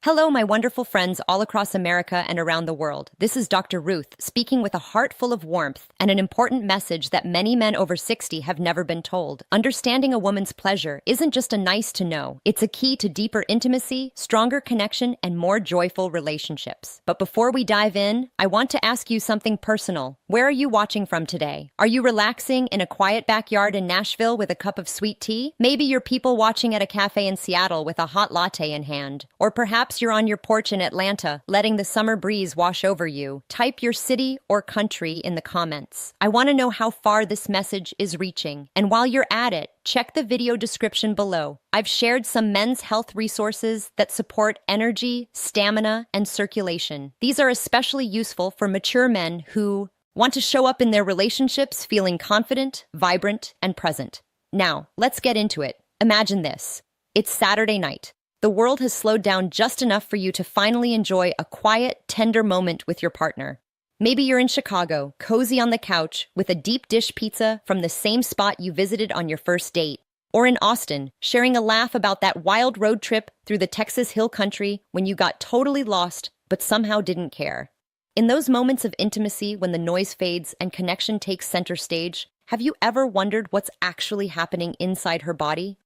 Hello, my wonderful friends all across America and around the world. This is Dr. Ruth, speaking with a heart full of warmth and an important message that many men over 60 have never been told. Understanding a woman's pleasure isn't just a nice to know, it's a key to deeper intimacy, stronger connection, and more joyful relationships. But before we dive in, I want to ask you something personal. Where are you watching from today? Are you relaxing in a quiet backyard in Nashville with a cup of sweet tea? Maybe you're people watching at a cafe in Seattle with a hot latte in hand. Or perhaps you're on your porch in Atlanta, letting the summer breeze wash over you. Type your city or country in the comments. I want to know how far this message is reaching. And while you're at it, check the video description below. I've shared some men's health resources that support energy, stamina, and circulation. These are especially useful for mature men who want to show up in their relationships feeling confident, vibrant, and present. Now, let's get into it. Imagine this. It's Saturday night. The world has slowed down just enough for you to finally enjoy a quiet, tender moment with your partner. Maybe you're in Chicago, cozy on the couch, with a deep dish pizza from the same spot you visited on your first date. Or in Austin, sharing a laugh about that wild road trip through the Texas Hill Country when you got totally lost but somehow didn't care. In those moments of intimacy when the noise fades and connection takes center stage, have you ever wondered what's actually happening inside her body?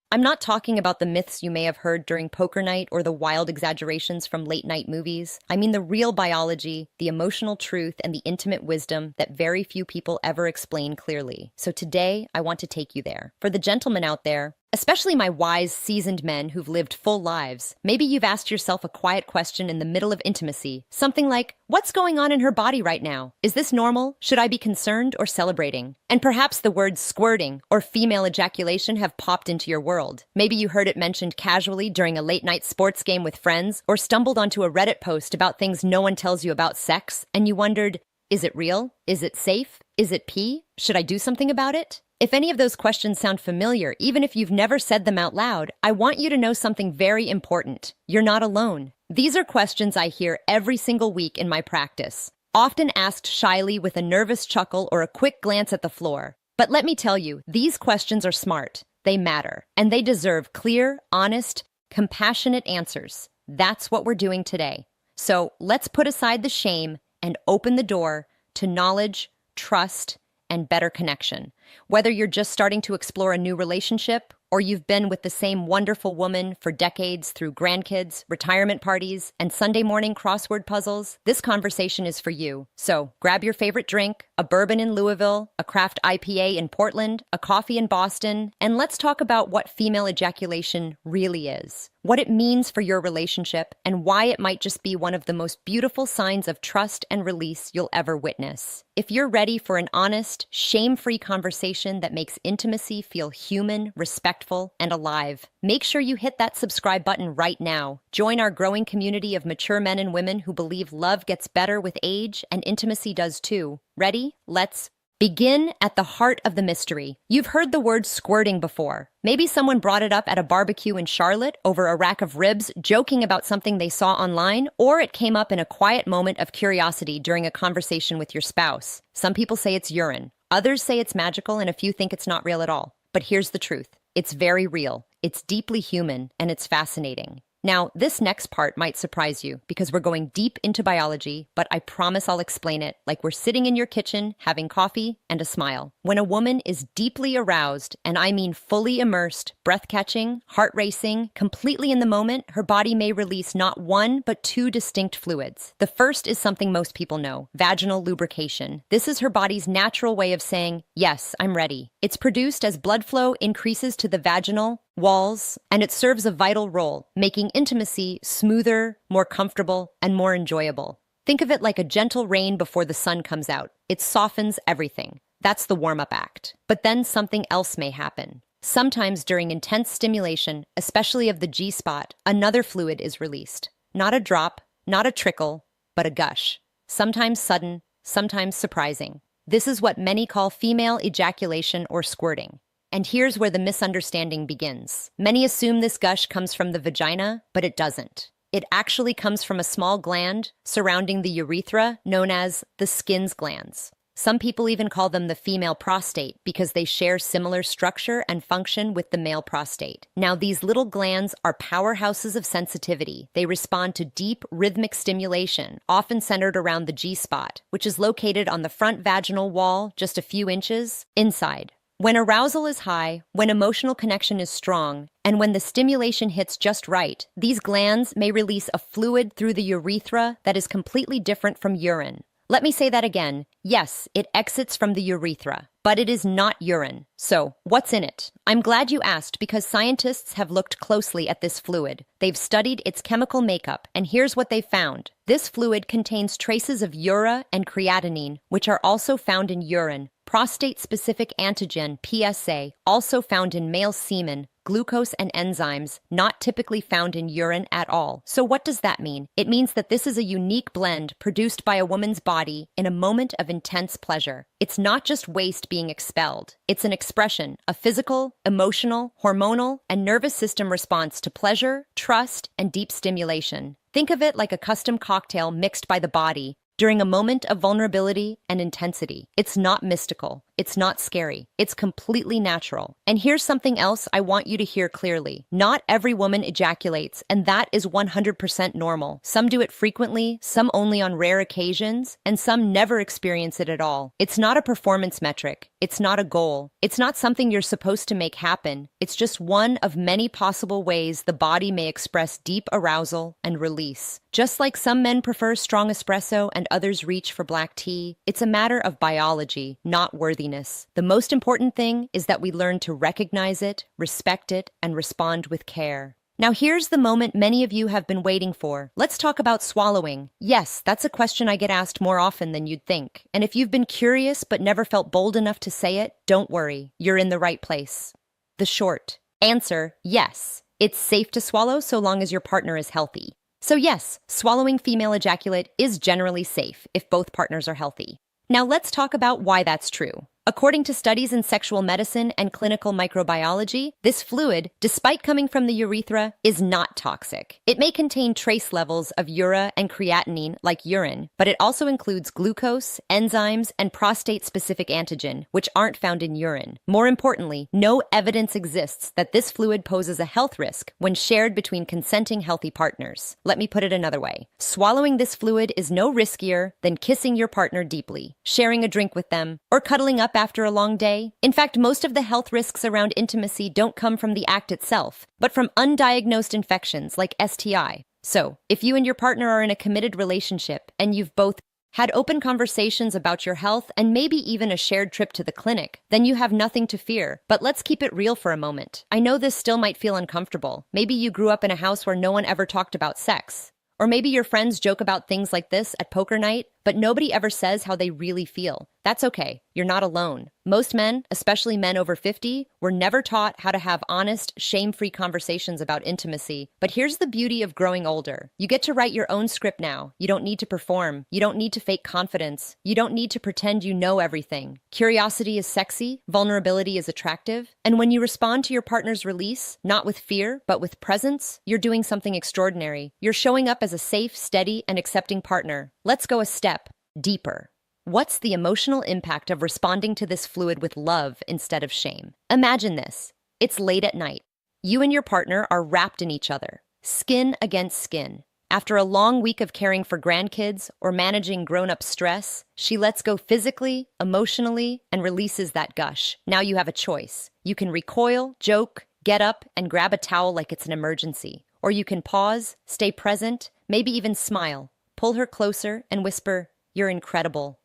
I'm not talking about the myths you may have heard during poker night or the wild exaggerations from late-night movies. I mean the real biology, the emotional truth, and the intimate wisdom that very few people ever explain clearly. So today, I want to take you there. For the gentlemen out there, especially my wise, seasoned men who've lived full lives, maybe you've asked yourself a quiet question in the middle of intimacy. Something like, what's going on in her body right now? Is this normal? Should I be concerned or celebrating? And perhaps the words squirting or female ejaculation have popped into your world. Maybe you heard it mentioned casually during a late-night sports game with friends, or stumbled onto a Reddit post about things no one tells you about sex, and you wondered, is it real? Is it safe? Is it pee? Should I do something about it? If any of those questions sound familiar, even if you've never said them out loud, I want you to know something very important. You're not alone. These are questions I hear every single week in my practice, often asked shyly with a nervous chuckle or a quick glance at the floor. But let me tell you, these questions are smart, they matter, and they deserve clear, honest, compassionate answers. That's what we're doing today. So let's put aside the shame and open the door to knowledge, trust, and better connection. Whether you're just starting to explore a new relationship, or you've been with the same wonderful woman for decades through grandkids, retirement parties, and Sunday morning crossword puzzles, this conversation is for you. So grab your favorite drink, a bourbon in Louisville, a craft IPA in Portland, a coffee in Boston, and let's talk about what female ejaculation really is, what it means for your relationship, and why it might just be one of the most beautiful signs of trust and release you'll ever witness. If you're ready for an honest, shame-free conversation that makes intimacy feel human, respectful, and alive, make sure you hit that subscribe button right now. Join our growing community of mature men and women who believe love gets better with age and intimacy does too. Ready? Let's begin at the heart of the mystery. You've heard the word squirting before. Maybe someone brought it up at a barbecue in Charlotte over a rack of ribs, joking about something they saw online, or it came up in a quiet moment of curiosity during a conversation with your spouse. Some people say it's urine. Others say it's magical, and a few think it's not real at all. But here's the truth. It's very real. It's deeply human, and it's fascinating. Now, this next part might surprise you because we're going deep into biology, but I promise I'll explain it like we're sitting in your kitchen, having coffee and a smile. When a woman is deeply aroused, and I mean fully immersed, breath-catching, heart racing, completely in the moment, her body may release not one, but two distinct fluids. The first is something most people know, vaginal lubrication. This is her body's natural way of saying, yes, I'm ready. It's produced as blood flow increases to the vaginal walls, and it serves a vital role, making intimacy smoother, more comfortable, and more enjoyable. Think of it like a gentle rain before the sun comes out. It softens everything. That's the warm-up act. But then something else may happen. Sometimes during intense stimulation, especially of the G-spot, another fluid is released. Not a drop, not a trickle, but a gush. Sometimes sudden, sometimes surprising. This is what many call female ejaculation or squirting. And here's where the misunderstanding begins. Many assume this gush comes from the vagina, but it doesn't. It actually comes from a small gland surrounding the urethra known as the Skin's glands. Some people even call them the female prostate because they share similar structure and function with the male prostate. Now, these little glands are powerhouses of sensitivity. They respond to deep, rhythmic stimulation, often centered around the G-spot, which is located on the front vaginal wall just a few inches inside. When arousal is high, when emotional connection is strong, and when the stimulation hits just right, these glands may release a fluid through the urethra that is completely different from urine. Let me say that again. Yes, it exits from the urethra, but it is not urine. So, what's in it? I'm glad you asked because scientists have looked closely at this fluid. They've studied its chemical makeup, and here's what they found. This fluid contains traces of ura and creatinine, which are also found in urine, prostate-specific antigen, PSA, also found in male semen, glucose and enzymes, not typically found in urine at all. So what does that mean? It means that this is a unique blend produced by a woman's body in a moment of intense pleasure. It's not just waste being expelled. It's an expression, a physical, emotional, hormonal, and nervous system response to pleasure, trust, and deep stimulation. Think of it like a custom cocktail mixed by the body during a moment of vulnerability and intensity. It's not mystical. It's not scary. It's completely natural. And here's something else I want you to hear clearly. Not every woman ejaculates, and that is 100% normal. Some do it frequently, some only on rare occasions, and some never experience it at all. It's not a performance metric. It's not a goal. It's not something you're supposed to make happen. It's just one of many possible ways the body may express deep arousal and release. Just like some men prefer strong espresso and others reach for black tea, it's a matter of biology, not worthiness. The most important thing is that we learn to recognize it, respect it, and respond with care. Now here's the moment many of you have been waiting for. Let's talk about swallowing. Yes, that's a question I get asked more often than you'd think. And if you've been curious but never felt bold enough to say it, don't worry, you're in the right place. The short answer, yes. It's safe to swallow so long as your partner is healthy. So yes, swallowing female ejaculate is generally safe if both partners are healthy. Now let's talk about why that's true. According to studies in sexual medicine and clinical microbiology, this fluid, despite coming from the urethra, is not toxic. It may contain trace levels of ura and creatinine, like urine, but it also includes glucose, enzymes, and prostate-specific antigen, which aren't found in urine. More importantly, no evidence exists that this fluid poses a health risk when shared between consenting healthy partners. Let me put it another way. Swallowing this fluid is no riskier than kissing your partner deeply, sharing a drink with them, or cuddling up after a long day. In fact, most of the health risks around intimacy don't come from the act itself, but from undiagnosed infections like STI. So, if you and your partner are in a committed relationship and you've both had open conversations about your health and maybe even a shared trip to the clinic, then you have nothing to fear. But let's keep it real for a moment. I know this still might feel uncomfortable. Maybe you grew up in a house where no one ever talked about sex. Or maybe your friends joke about things like this at poker night, but nobody ever says how they really feel. That's okay. You're not alone. Most men, especially men over 50, were never taught how to have honest, shame-free conversations about intimacy. But here's the beauty of growing older. You get to write your own script now. You don't need to perform. You don't need to fake confidence. You don't need to pretend you know everything. Curiosity is sexy. Vulnerability is attractive. And when you respond to your partner's release, not with fear, but with presence, you're doing something extraordinary. You're showing up as a safe, steady, and accepting partner. Let's go a step deeper. What's the emotional impact of responding to this fluid with love instead of shame? Imagine this. It's late at night. You and your partner are wrapped in each other, skin against skin. After a long week of caring for grandkids or managing grown-up stress, she lets go physically, emotionally, and releases that gush. Now you have a choice. You can recoil, joke, get up, and grab a towel like it's an emergency. Or you can pause, stay present, maybe even smile, pull her closer, and whisper, "You're incredible."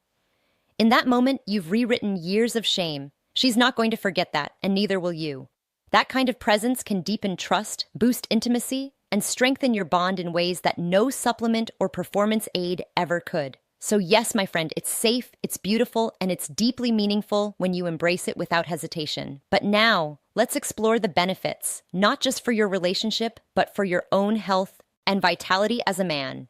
In that moment, you've rewritten years of shame. She's not going to forget that, and neither will you. That kind of presence can deepen trust, boost intimacy, and strengthen your bond in ways that no supplement or performance aid ever could. So yes, my friend, it's safe, it's beautiful, and it's deeply meaningful when you embrace it without hesitation. But now, let's explore the benefits, not just for your relationship, but for your own health and vitality as a man.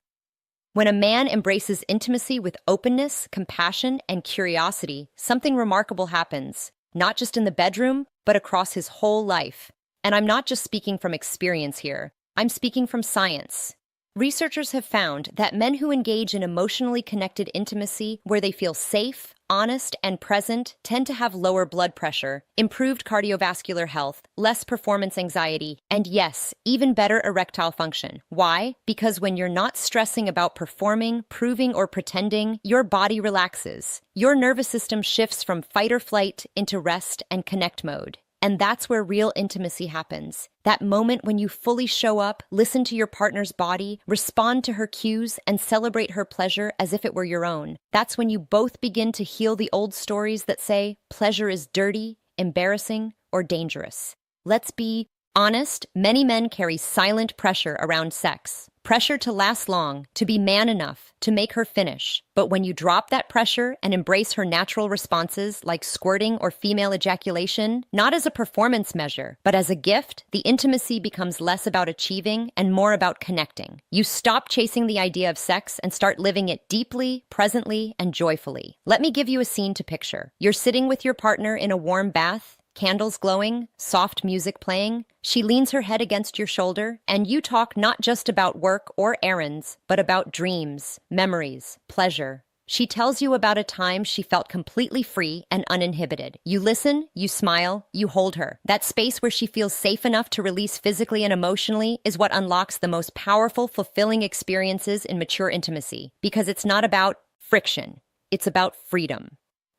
When a man embraces intimacy with openness, compassion, and curiosity, something remarkable happens, not just in the bedroom, but across his whole life. And I'm not just speaking from experience here. I'm speaking from science. Researchers have found that men who engage in emotionally connected intimacy where they feel safe, honest, and present tend to have lower blood pressure, improved cardiovascular health, less performance anxiety, and yes, even better erectile function. Why? Because when you're not stressing about performing, proving, or pretending, your body relaxes. Your nervous system shifts from fight or flight into rest and connect mode. And that's where real intimacy happens. That moment when you fully show up, listen to your partner's body, respond to her cues, and celebrate her pleasure as if it were your own. That's when you both begin to heal the old stories that say pleasure is dirty, embarrassing, or dangerous. Let's be honest, many men carry silent pressure around sex. Pressure to last long, to be man enough, to make her finish. But when you drop that pressure and embrace her natural responses like squirting or female ejaculation, not as a performance measure, but as a gift, the intimacy becomes less about achieving and more about connecting. You stop chasing the idea of sex and start living it deeply, presently, and joyfully. Let me give you a scene to picture. You're sitting with your partner in a warm bath, candles glowing, soft music playing. She leans her head against your shoulder, and you talk not just about work or errands, but about dreams, memories, pleasure. She tells you about a time she felt completely free and uninhibited. You listen, you smile, you hold her. That space where she feels safe enough to release physically and emotionally is what unlocks the most powerful, fulfilling experiences in mature intimacy, because it's not about friction, it's about freedom.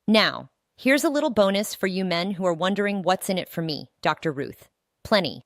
Now, here's a little bonus for you men who are wondering what's in it for me, Dr. Ruth. Plenty.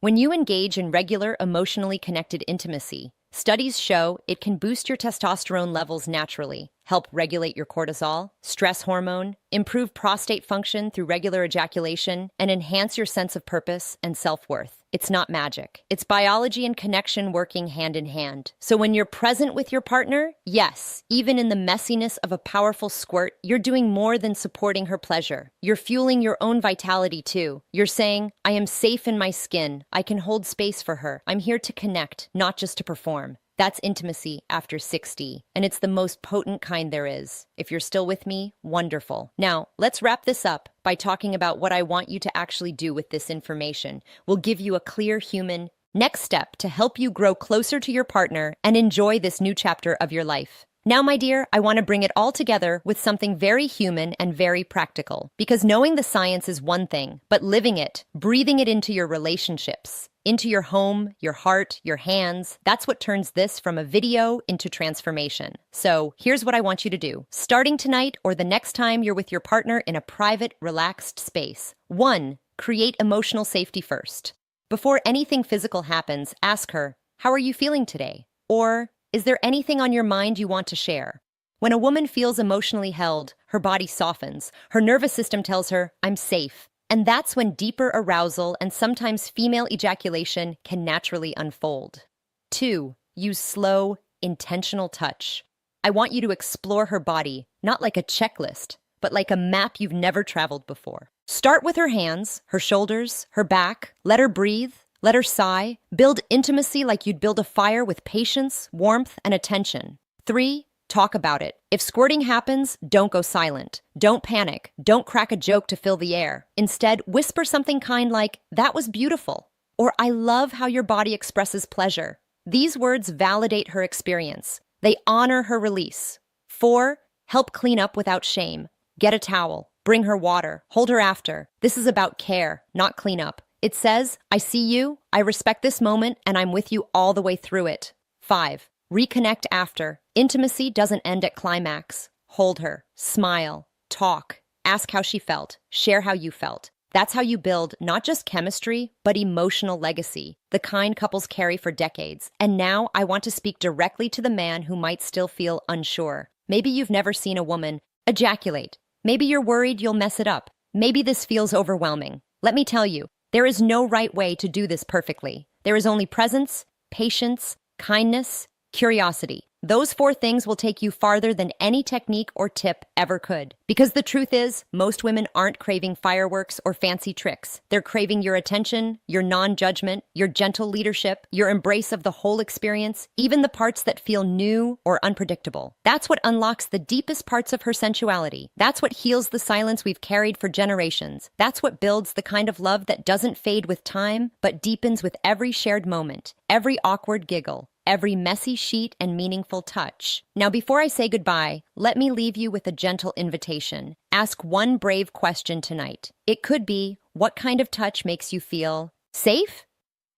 When you engage in regular, emotionally connected intimacy, studies show it can boost your testosterone levels naturally, help regulate your cortisol, stress hormone, improve prostate function through regular ejaculation, and enhance your sense of purpose and self-worth. It's not magic. It's biology and connection working hand in hand. So when you're present with your partner, yes, even in the messiness of a powerful squirt, you're doing more than supporting her pleasure. You're fueling your own vitality too. You're saying, I am safe in my skin. I can hold space for her. I'm here to connect, not just to perform. That's intimacy after 60, and it's the most potent kind there is. If you're still with me, wonderful. Now, let's wrap this up by talking about what I want you to actually do with this information. We'll give you a clear human next step to help you grow closer to your partner and enjoy this new chapter of your life. Now, my dear, I want to bring it all together with something very human and very practical. Because knowing the science is one thing, but living it, breathing it into your relationships, into your home, your heart, your hands, that's what turns this from a video into transformation. So here's what I want you to do. Starting tonight or the next time you're with your partner in a private, relaxed space. 1. Create emotional safety first. Before anything physical happens, ask her, how are you feeling today? Or, is there anything on your mind you want to share? When a woman feels emotionally held, her body softens. Her nervous system tells her, I'm safe. And that's when deeper arousal and sometimes female ejaculation can naturally unfold. 2. Use slow, intentional touch. I want you to explore her body, not like a checklist, but like a map you've never traveled before. Start with her hands, her shoulders, her back. Let her breathe. Let her sigh. Build intimacy like you'd build a fire with patience, warmth, and attention. 3. Talk about it. If squirting happens, don't go silent. Don't panic. Don't crack a joke to fill the air. Instead, whisper something kind like, that was beautiful. Or, I love how your body expresses pleasure. These words validate her experience. They honor her release. 4. Help clean up without shame. Get a towel. Bring her water. Hold her after. This is about care, not cleanup. It says, I see you, I respect this moment, and I'm with you all the way through it. 5. Reconnect after. Intimacy doesn't end at climax. Hold her, smile, talk, ask how she felt, share how you felt. That's how you build not just chemistry, but emotional legacy, the kind couples carry for decades. And now I want to speak directly to the man who might still feel unsure. Maybe you've never seen a woman ejaculate. Maybe you're worried you'll mess it up. Maybe this feels overwhelming. Let me tell you, there is no right way to do this perfectly. There is only presence, patience, kindness, curiosity. Those 4 things will take you farther than any technique or tip ever could. Because the truth is, most women aren't craving fireworks or fancy tricks. They're craving your attention, your non-judgment, your gentle leadership, your embrace of the whole experience, even the parts that feel new or unpredictable. That's what unlocks the deepest parts of her sensuality. That's what heals the silence we've carried for generations. That's what builds the kind of love that doesn't fade with time, but deepens with every shared moment, every awkward giggle, every messy sheet and meaningful touch. Now, before I say goodbye, let me leave you with a gentle invitation. Ask one brave question tonight. It could be, what kind of touch makes you feel safe?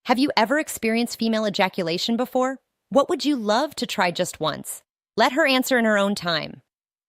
Have you ever experienced female ejaculation before? What would you love to try just once? Let her answer in her own time.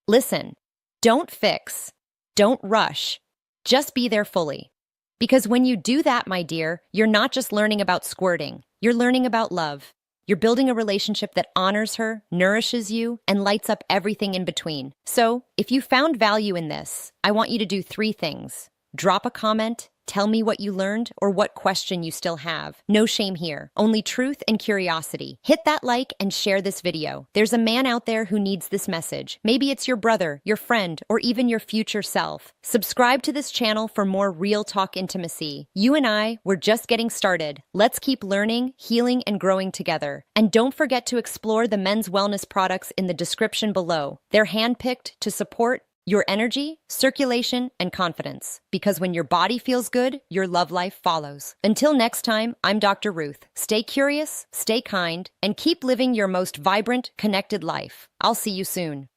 Listen, don't fix, don't rush, just be there fully. Because when you do that, my dear, you're not just learning about squirting, you're learning about love. You're building a relationship that honors her, nourishes you, and lights up everything in between. So, if you found value in this, I want you to do 3 things. Drop a comment, tell me what you learned, or what question you still have. No shame here, only truth and curiosity. Hit that like and share this video. There's a man out there who needs this message. Maybe it's your brother, your friend, or even your future self. Subscribe to this channel for more real talk intimacy. You and I, we're just getting started. Let's keep learning, healing, and growing together. And don't forget to explore the men's wellness products in the description below. They're handpicked to support your energy, circulation, and confidence. Because when your body feels good, your love life follows. Until next time, I'm Dr. Ruth. Stay curious, stay kind, and keep living your most vibrant, connected life. I'll see you soon.